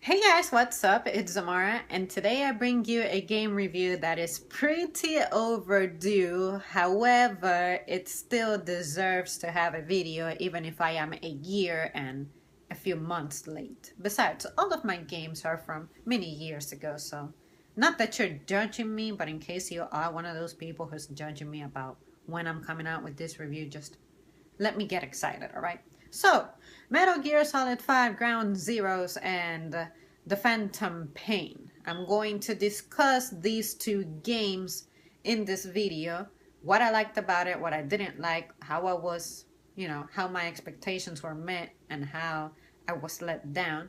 Hey guys, what's up? It's Zamara, and today I bring you a game review that is pretty overdue. However, it still deserves to have a video even if I am a year and a few months late. Besides, all of my games are from many years ago, so not that you're judging me, but in case you are one of those people who's judging me about when I'm coming out with this review, just let me get excited, alright? So, Metal Gear Solid 5 Ground Zeroes and The Phantom Pain. I'm going to discuss these two games in this video. What I liked about it, what I didn't like, how I was, how my expectations were met, and how I was let down.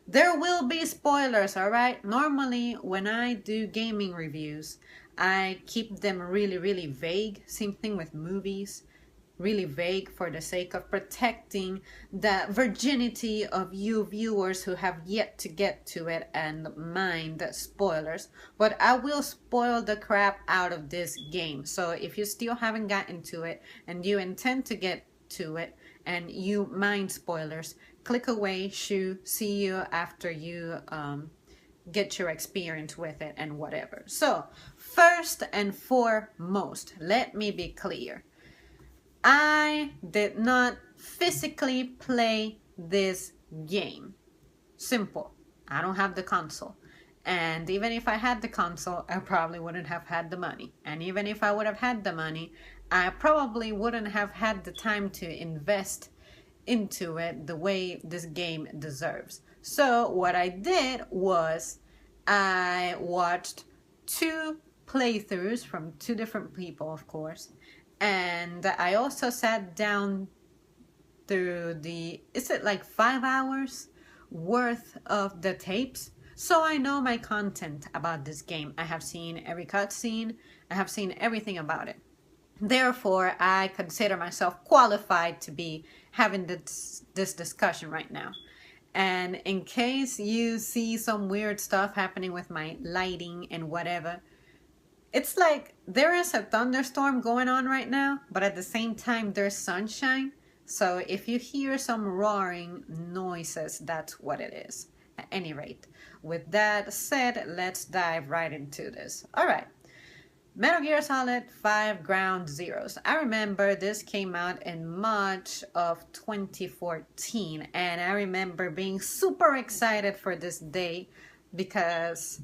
There will be spoilers, alright? Normally, when I do gaming reviews, I keep them really, really vague. Same thing with movies, really vague for the sake of protecting the virginity of you viewers who have yet to get to it and mind spoilers. But I will spoil the crap out of this game. So if you still haven't gotten to it and you intend to get to it and you mind spoilers, click away, shoo, see you after you get your experience with it and whatever. So first and foremost, let me be clear. I did not physically play this game. Simple. I don't have the console. And even if I had the console, I probably wouldn't have had the money. And even if I would have had the money, I probably wouldn't have had the time to invest into it the way this game deserves. So what I did was I watched two playthroughs from two different people, of course. And I also sat down through is it like 5 hours worth of the tapes? So I know my content about this game. I have seen every cutscene. I have seen everything about it. Therefore, I consider myself qualified to be having this discussion right now. And in case you see some weird stuff happening with my lighting and whatever, it's like there is a thunderstorm going on right now, but at the same time there's sunshine. So if you hear some roaring noises, that's what it is. At any rate, with that said, let's dive right into this. All right. Metal Gear Solid 5 Ground Zeroes. I remember this came out in March of 2014, and I remember being super excited for this day because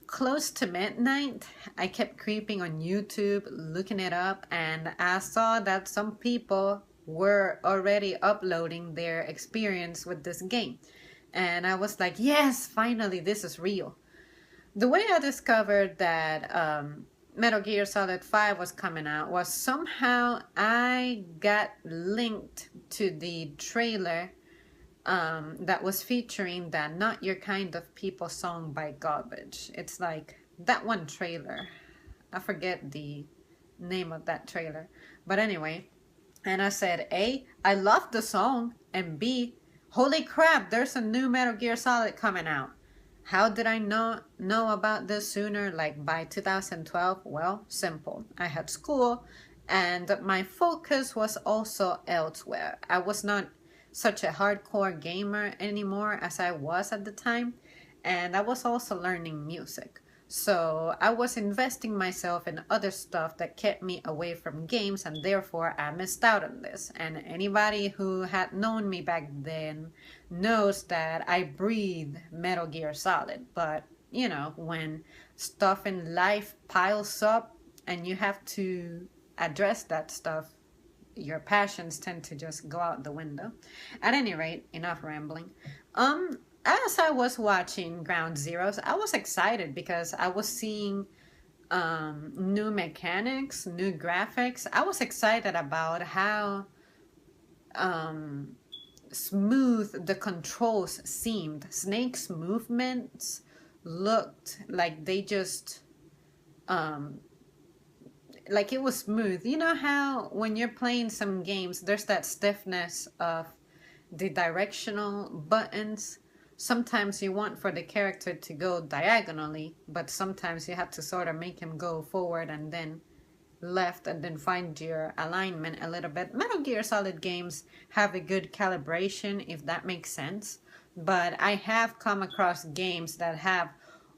close to midnight, I kept creeping on YouTube, looking it up, and I saw that some people were already uploading their experience with this game. And I was like, yes, finally, this is real. The way I discovered that Metal Gear Solid 5 was coming out was somehow I got linked to the trailer that was featuring that Not Your Kind of People song by Garbage. It's like that one trailer. I forget the name of that trailer. But anyway, and I said, A, I love the song, and B, holy crap, there's a new Metal Gear Solid coming out. How did I know about this sooner, like by 2012? Well, simple. I had school, and my focus was also elsewhere. I was not such a hardcore gamer anymore as I was at the time, and I was also learning music. So I was investing myself in other stuff that kept me away from games, and therefore I missed out on this. And anybody who had known me back then knows that I breathe Metal Gear Solid. But you know, when stuff in life piles up and you have to address that stuff, your passions tend to just go out the window. At any rate, enough rambling. As I was watching Ground Zeroes, I was excited because I was seeing new mechanics, new graphics. I was excited about how smooth the controls seemed. Snake's movements looked like they just like it was smooth. You know how when you're playing some games, there's that stiffness of the directional buttons. Sometimes you want for the character to go diagonally, but sometimes you have to sort of make him go forward and then left and then find your alignment a little bit. Metal Gear Solid games have a good calibration, if that makes sense. but I have come across games that have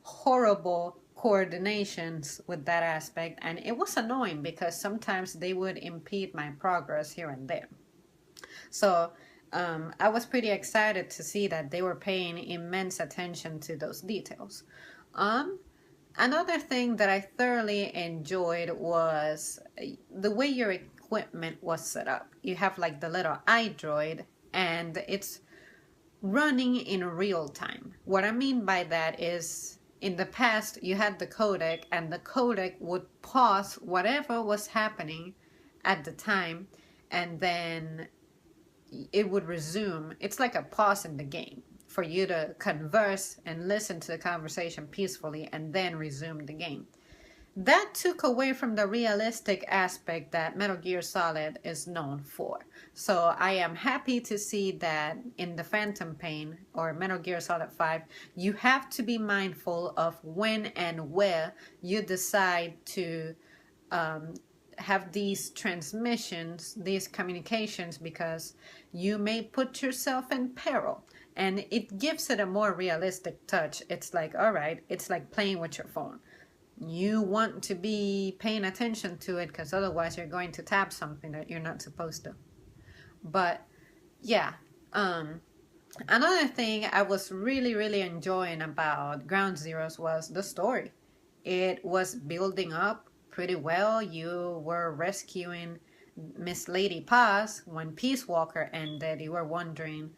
horrible coordinations with that aspect, and it was annoying because sometimes they would impede my progress here and there. So I was pretty excited to see that they were paying immense attention to those details. Um, Another thing that I thoroughly enjoyed was the way your equipment was set up. You have like the little iDroid, and it's running in real time. What I mean by that is in the past you had the codec, and the codec would pause whatever was happening at the time, and then it would resume. It's like a pause in the game for you to converse and listen to the conversation peacefully and then resume the game. That took away from the realistic aspect that Metal Gear Solid is known for. So I am happy to see that in the Phantom Pain or Metal Gear Solid 5, you have to be mindful of when and where you decide to have these transmissions, these communications, because you may put yourself in peril. And it gives it a more realistic touch. It's like, all right, it's like playing with your phone. You want to be paying attention to it because otherwise you're going to tap something that you're not supposed to. But yeah, another thing I was really enjoying about Ground Zeroes was the story. It was building up pretty well. You were rescuing Miss Lady Paz when Peace Walker ended. You were wondering,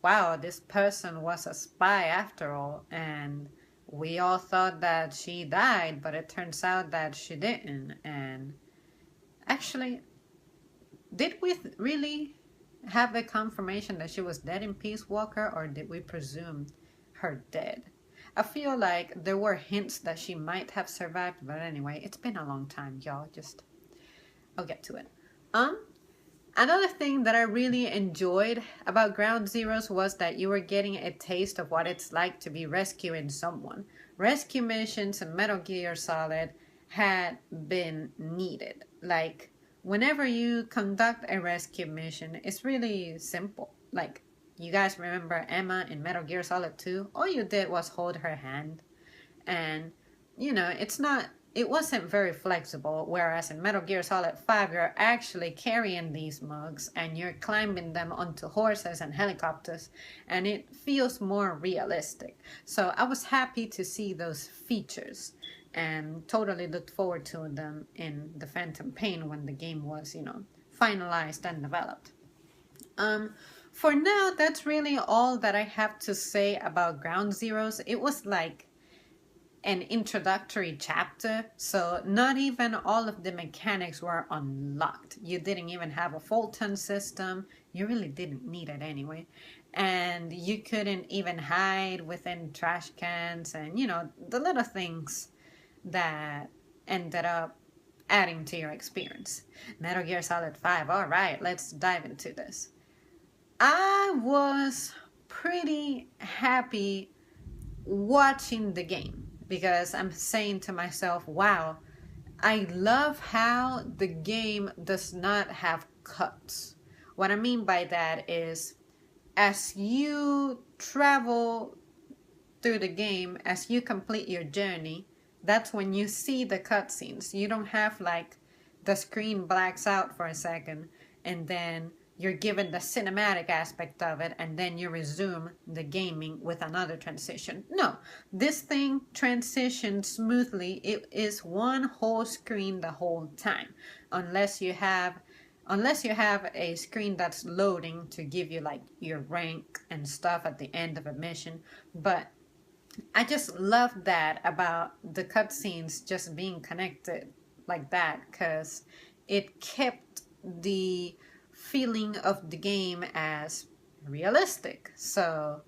wow, this person was a spy after all, and we all thought that she died, but it turns out that she didn't. And actually, did we really have a confirmation that she was dead in Peace Walker, or did we presume her dead? I feel like there were hints that she might have survived, but anyway, it's been a long time, y'all. I'll get to it. Another thing that I really enjoyed about Ground Zeroes was that you were getting a taste of what it's like to be rescuing someone. Rescue missions in Metal Gear Solid had been needed. Like, whenever you conduct a rescue mission, it's really simple. Like, you guys remember Emma in Metal Gear Solid 2? All you did was hold her hand. And, it wasn't very flexible, whereas in Metal Gear Solid 5, you're actually carrying these mugs and you're climbing them onto horses and helicopters, and it feels more realistic. So I was happy to see those features and totally looked forward to them in the Phantom Pain when the game was, finalized and developed. For now, that's really all that I have to say about Ground Zeroes. It was like an introductory chapter, so not even all of the mechanics were unlocked. You didn't even have a Fulton system. You really didn't need it anyway. And you couldn't even hide within trash cans and, the little things that ended up adding to your experience. Metal Gear Solid 5, all right, let's dive into this. I was pretty happy watching the game, because I'm saying to myself, wow, I love how the game does not have cuts. What I mean by that is, as you travel through the game, as you complete your journey, that's when you see the cutscenes. You don't have like the screen blacks out for a second and then you're given the cinematic aspect of it and then you resume the gaming with another transition. No, this thing transitions smoothly. It is one whole screen the whole time, unless you have a screen that's loading to give you like your rank and stuff at the end of a mission. But I just love that about the cutscenes just being connected like that, because it kept the feeling of the game as realistic. So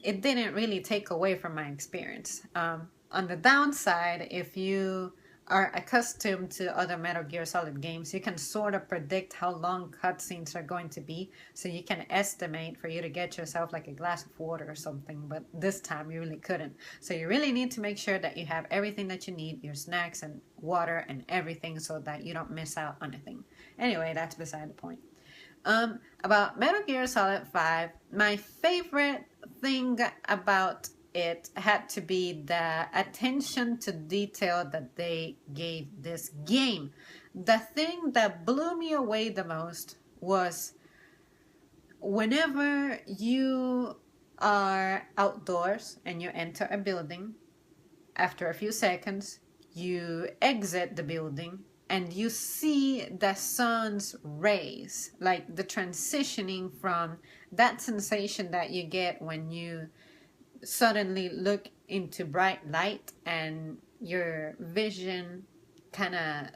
it didn't really take away from my experience. On the downside, if you are accustomed to other Metal Gear Solid games, you can sort of predict how long cutscenes are going to be, so you can estimate for you to get yourself like a glass of water or something, but this time you really couldn't. So you really need to make sure that you have everything that you need, your snacks and water and everything, so that you don't miss out on anything. Anyway, that's beside the point. About Metal Gear Solid 5, my favorite thing about it had to be the attention to detail that they gave this game. The thing that blew me away the most was whenever you are outdoors and you enter a building, after a few seconds, you exit the building and you see the sun's rays, like the transitioning from that sensation that you get when you suddenly look into bright light and your vision kind of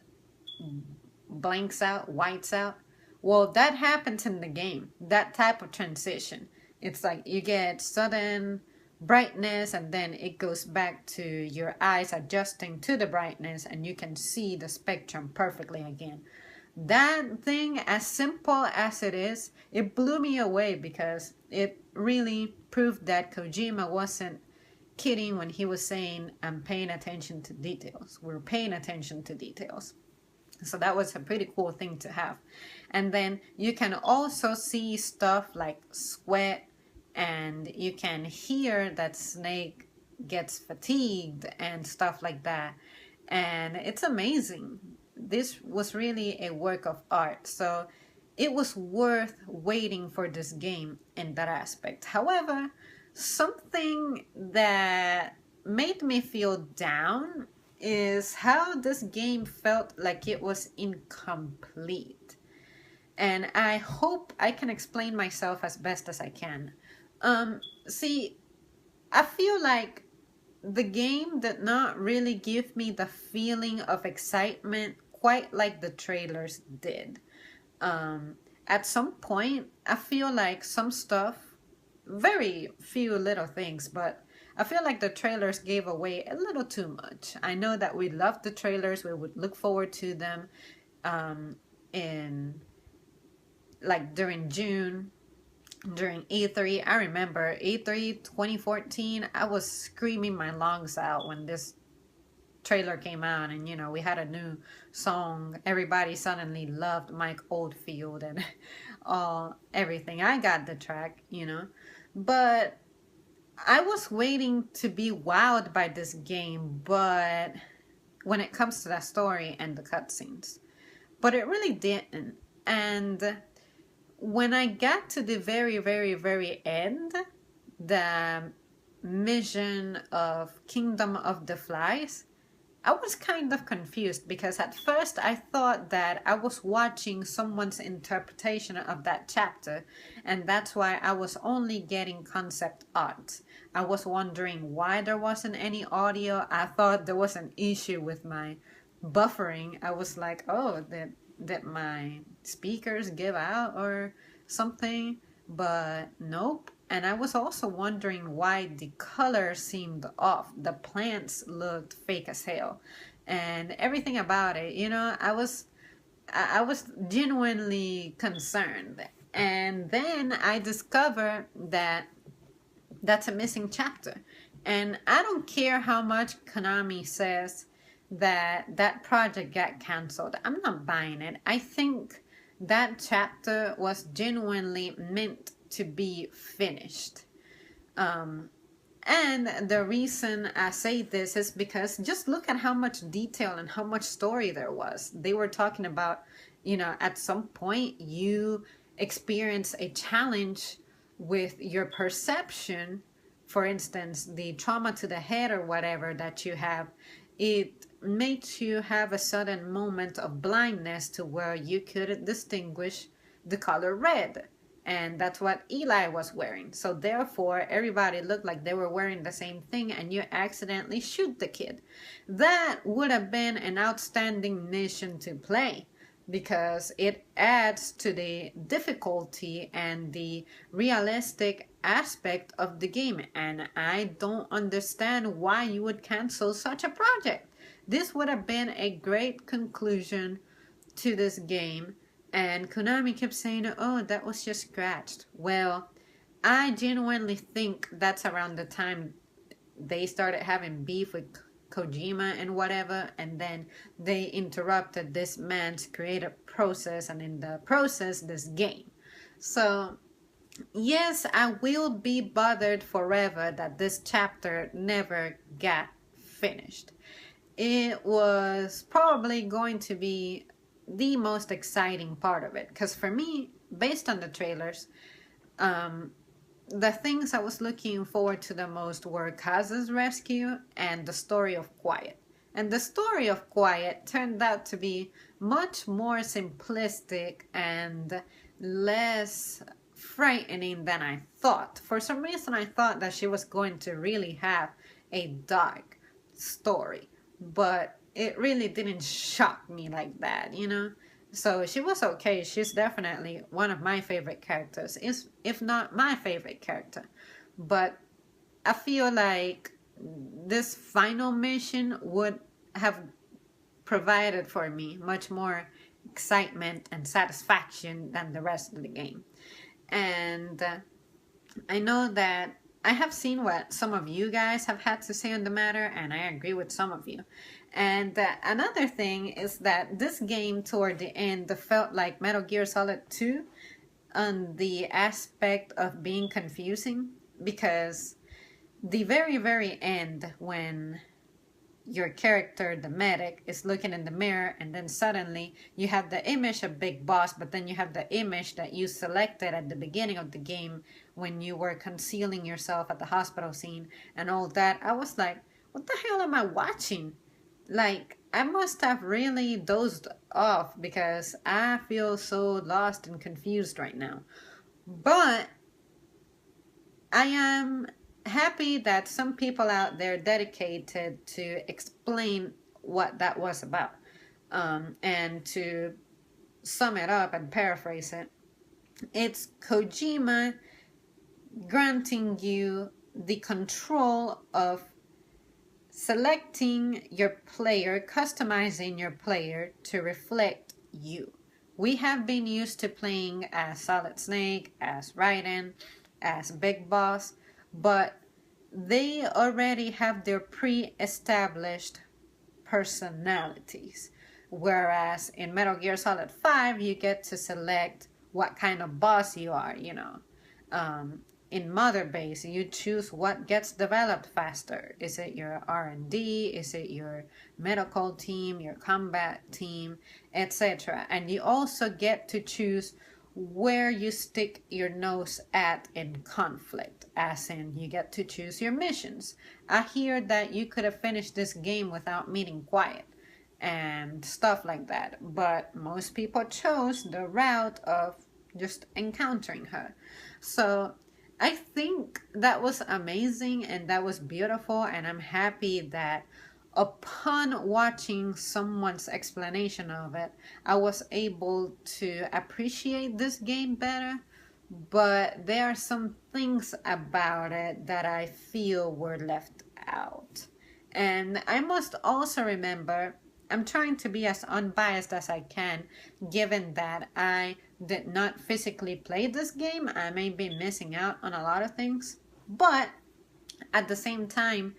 blanks out, whites out. Well, that happens in the game, that type of transition. It's like you get sudden brightness and then it goes back to your eyes adjusting to the brightness and you can see the spectrum perfectly again. That thing, as simple as it is, it blew me away because it really proved that Kojima wasn't kidding when he was saying, I'm paying attention to details. We're paying attention to details. So that was a pretty cool thing to have. And then you can also see stuff like sweat, and you can hear that Snake gets fatigued and stuff like that. And it's amazing. This was really a work of art. So it was worth waiting for this game in that aspect. However, something that made me feel down is how this game felt like it was incomplete. And I hope I can explain myself as best as I can. See, I feel like the game did not really give me the feeling of excitement quite like the trailers did. At some point, I feel like some stuff, very few little things, but I feel like the trailers gave away a little too much. I know that we loved the trailers. We would look forward to them in like during June, during E3. I remember E3 2014. I was screaming my lungs out when this trailer came out, and you know, we had a new song. Everybody suddenly loved Mike Oldfield and everything. I got the track, you know, but I was waiting to be wowed by this game, but when it comes to the story and the cutscenes, but it really didn't. And when I got to the very, very, very end, the mission of Kingdom of the Flies, I was kind of confused because at first I thought that I was watching someone's interpretation of that chapter, and that's why I was only getting concept art. I was wondering why there wasn't any audio. I thought there was an issue with my buffering. I was like, oh, did my speakers give out or something? But nope. And I was also wondering why the color seemed off. The plants looked fake as hell. And everything about it, you know, I was genuinely concerned. And then I discovered that that's a missing chapter. And I don't care how much Konami says that that project got canceled. I'm not buying it. I think that chapter was genuinely meant to be finished. And the reason I say this is because just look at how much detail and how much story there was. They were talking about, you know, at some point you experience a challenge with your perception. For instance, the trauma to the head or whatever that you have, it makes you have a sudden moment of blindness to where you couldn't distinguish the color red. And that's what Eli was wearing. So therefore, everybody looked like they were wearing the same thing and you accidentally shoot the kid. That would have been an outstanding mission to play because it adds to the difficulty and the realistic aspect of the game. And I don't understand why you would cancel such a project. This would have been a great conclusion to this game. And Konami kept saying, oh, that was just scratched. Well, I genuinely think that's around the time they started having beef with Kojima and whatever. And then they interrupted this man's creative process. And in the process, this game. So yes, I will be bothered forever that this chapter never got finished. It was probably going to be the most exciting part of it, because for me, based on the trailers, um, the things I was looking forward to the most were Kaz's rescue and the story of Quiet. And the story of Quiet turned out to be much more simplistic and less frightening than I thought. For some reason, I thought that she was going to really have a dark story, but it really didn't shock me like that, you know? So she was okay. She's definitely one of my favorite characters, if not my favorite character. But I feel like this final mission would have provided for me much more excitement and satisfaction than the rest of the game. And I know that I have seen what some of you guys have had to say on the matter, and I agree with some of you. And another thing is that this game toward the end felt like Metal Gear Solid 2 on the aspect of being confusing, because the very, very end, when your character, the medic, is looking in the mirror, and then suddenly you have the image of Big Boss, but then you have the image that you selected at the beginning of the game when you were concealing yourself at the hospital scene and all that. I was like, what the hell am I watching? Like, I must have really dozed off, because I feel so lost and confused right now. But I am happy that some people out there dedicated to explain what that was about. And to sum it up and paraphrase it, it's Kojima granting you the control of selecting your player, customizing your player to reflect you. We have been used to playing as Solid Snake, as Raiden, as Big Boss, but they already have their pre-established personalities. Whereas in Metal Gear Solid 5, you get to select what kind of boss you are, you know. In Mother Base, you choose what gets developed faster. Is it your R&D? Is it your medical team, your combat team, etc.? And you also get to choose where you stick your nose at in conflict, as in you get to choose your missions. I hear that you could have finished this game without meeting Quiet and stuff like that, but most people chose the route of just encountering her. So I think that was amazing and that was beautiful, and I'm happy that upon watching someone's explanation of it, I was able to appreciate this game better. But there are some things about it that I feel were left out. And I must also remember, I'm trying to be as unbiased as I can, given that I did not physically play this game. I may be missing out on a lot of things. But at the same time,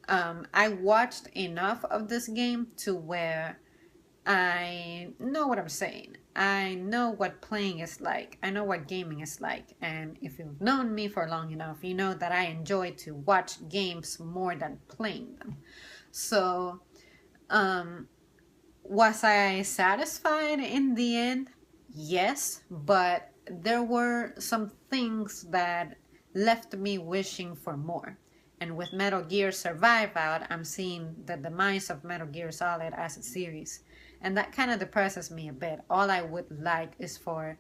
I watched enough of this game to where I know what I'm saying. I know what playing is like. I know what gaming is like. And if you've known me for long enough, you know that I enjoy to watch games more than playing them. So, was I satisfied in the end? Yes, but there were some things that left me wishing for more. And with Metal Gear Survive Out, I'm seeing the demise of Metal Gear Solid as a series. And that kind of depresses me a bit. All I would like is for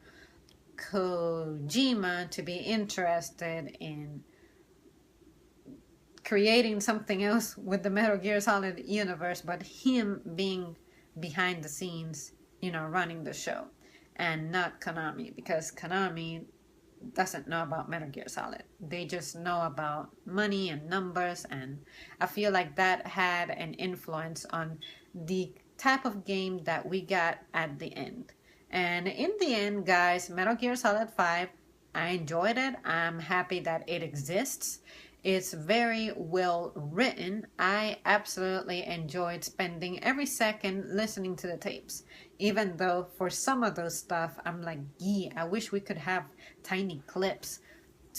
Kojima to be interested in creating something else with the Metal Gear Solid universe, but him being behind the scenes, you know, running the show, and not Konami, because Konami doesn't know about Metal Gear Solid. They just know about money and numbers, and I feel like that had an influence on the type of game that we got at the end. And in the end, guys, Metal Gear Solid 5, I enjoyed it. I'm happy that it exists. It's very well written. I absolutely enjoyed spending every second listening to the tapes. Even though for some of those stuff, I'm like, gee, I wish we could have tiny clips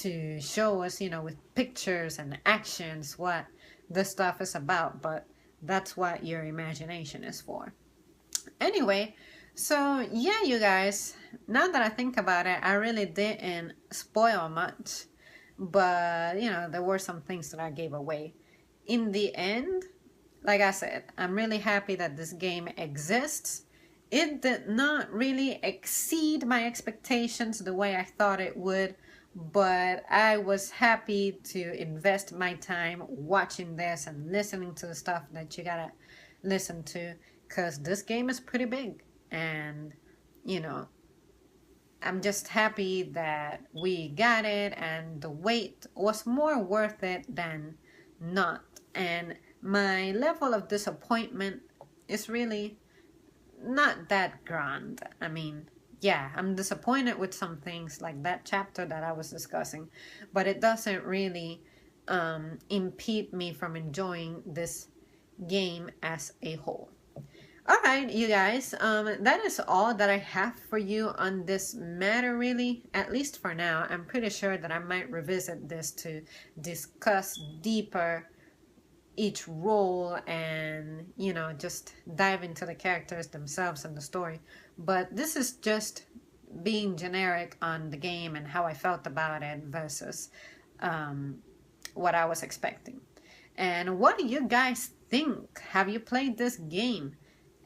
to show us, with pictures and actions what the stuff is about. But that's what your imagination is for. Anyway, so yeah, you guys, now that I think about it, I really didn't spoil much, but there were some things that I gave away. In the end, like I said, I'm really happy that this game exists. It did not really exceed my expectations the way I thought it would, but I was happy to invest my time watching this and listening to the stuff that you gotta listen to, because this game is pretty big. And I'm just happy that we got it, and the wait was more worth it than not. And my level of disappointment is really not that grand. I mean, yeah, I'm disappointed with some things like that chapter that I was discussing, but it doesn't really impede me from enjoying this game as a whole. All right, you guys, that is all that I have for you on this matter, really, at least for now. I'm pretty sure that I might revisit this to discuss deeper each role and, just dive into the characters themselves and the story. But this is just being generic on the game and how I felt about it versus what I was expecting. And what do you guys think? Have you played this game?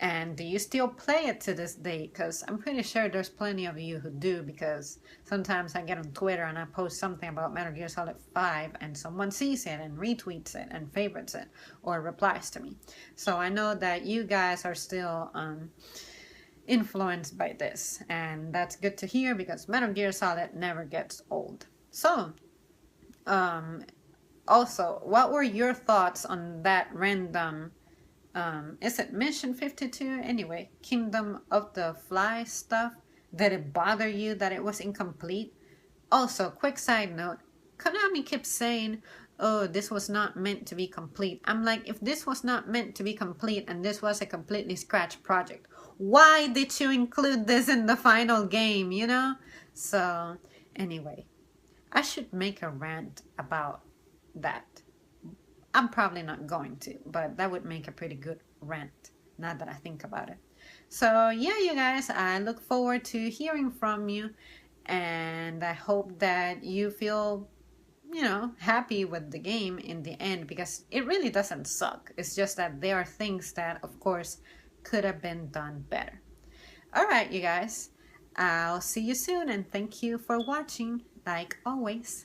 And do you still play it to this day? Because I'm pretty sure there's plenty of you who do, because sometimes I get on Twitter and I post something about Metal Gear Solid 5 and someone sees it and retweets it and favorites it or replies to me. So I know that you guys are still influenced by this, and that's good to hear, because Metal Gear Solid never gets old. So, also, what were your thoughts on that random is it Mission 52? Anyway, Kingdom of the Fly stuff. Did it bother you that it was incomplete? Also, quick side note, Konami keeps saying, oh, this was not meant to be complete. I'm like, if this was not meant to be complete and this was a completely scratch project, why did you include this in the final game, So, anyway, I should make a rant about that. I'm probably not going to, but that would make a pretty good rant, now that I think about it. So yeah, you guys, I look forward to hearing from you, and I hope that you feel, happy with the game in the end, because it really doesn't suck. It's just that there are things that, of course, could have been done better. All right, you guys, I'll see you soon, and thank you for watching, like always.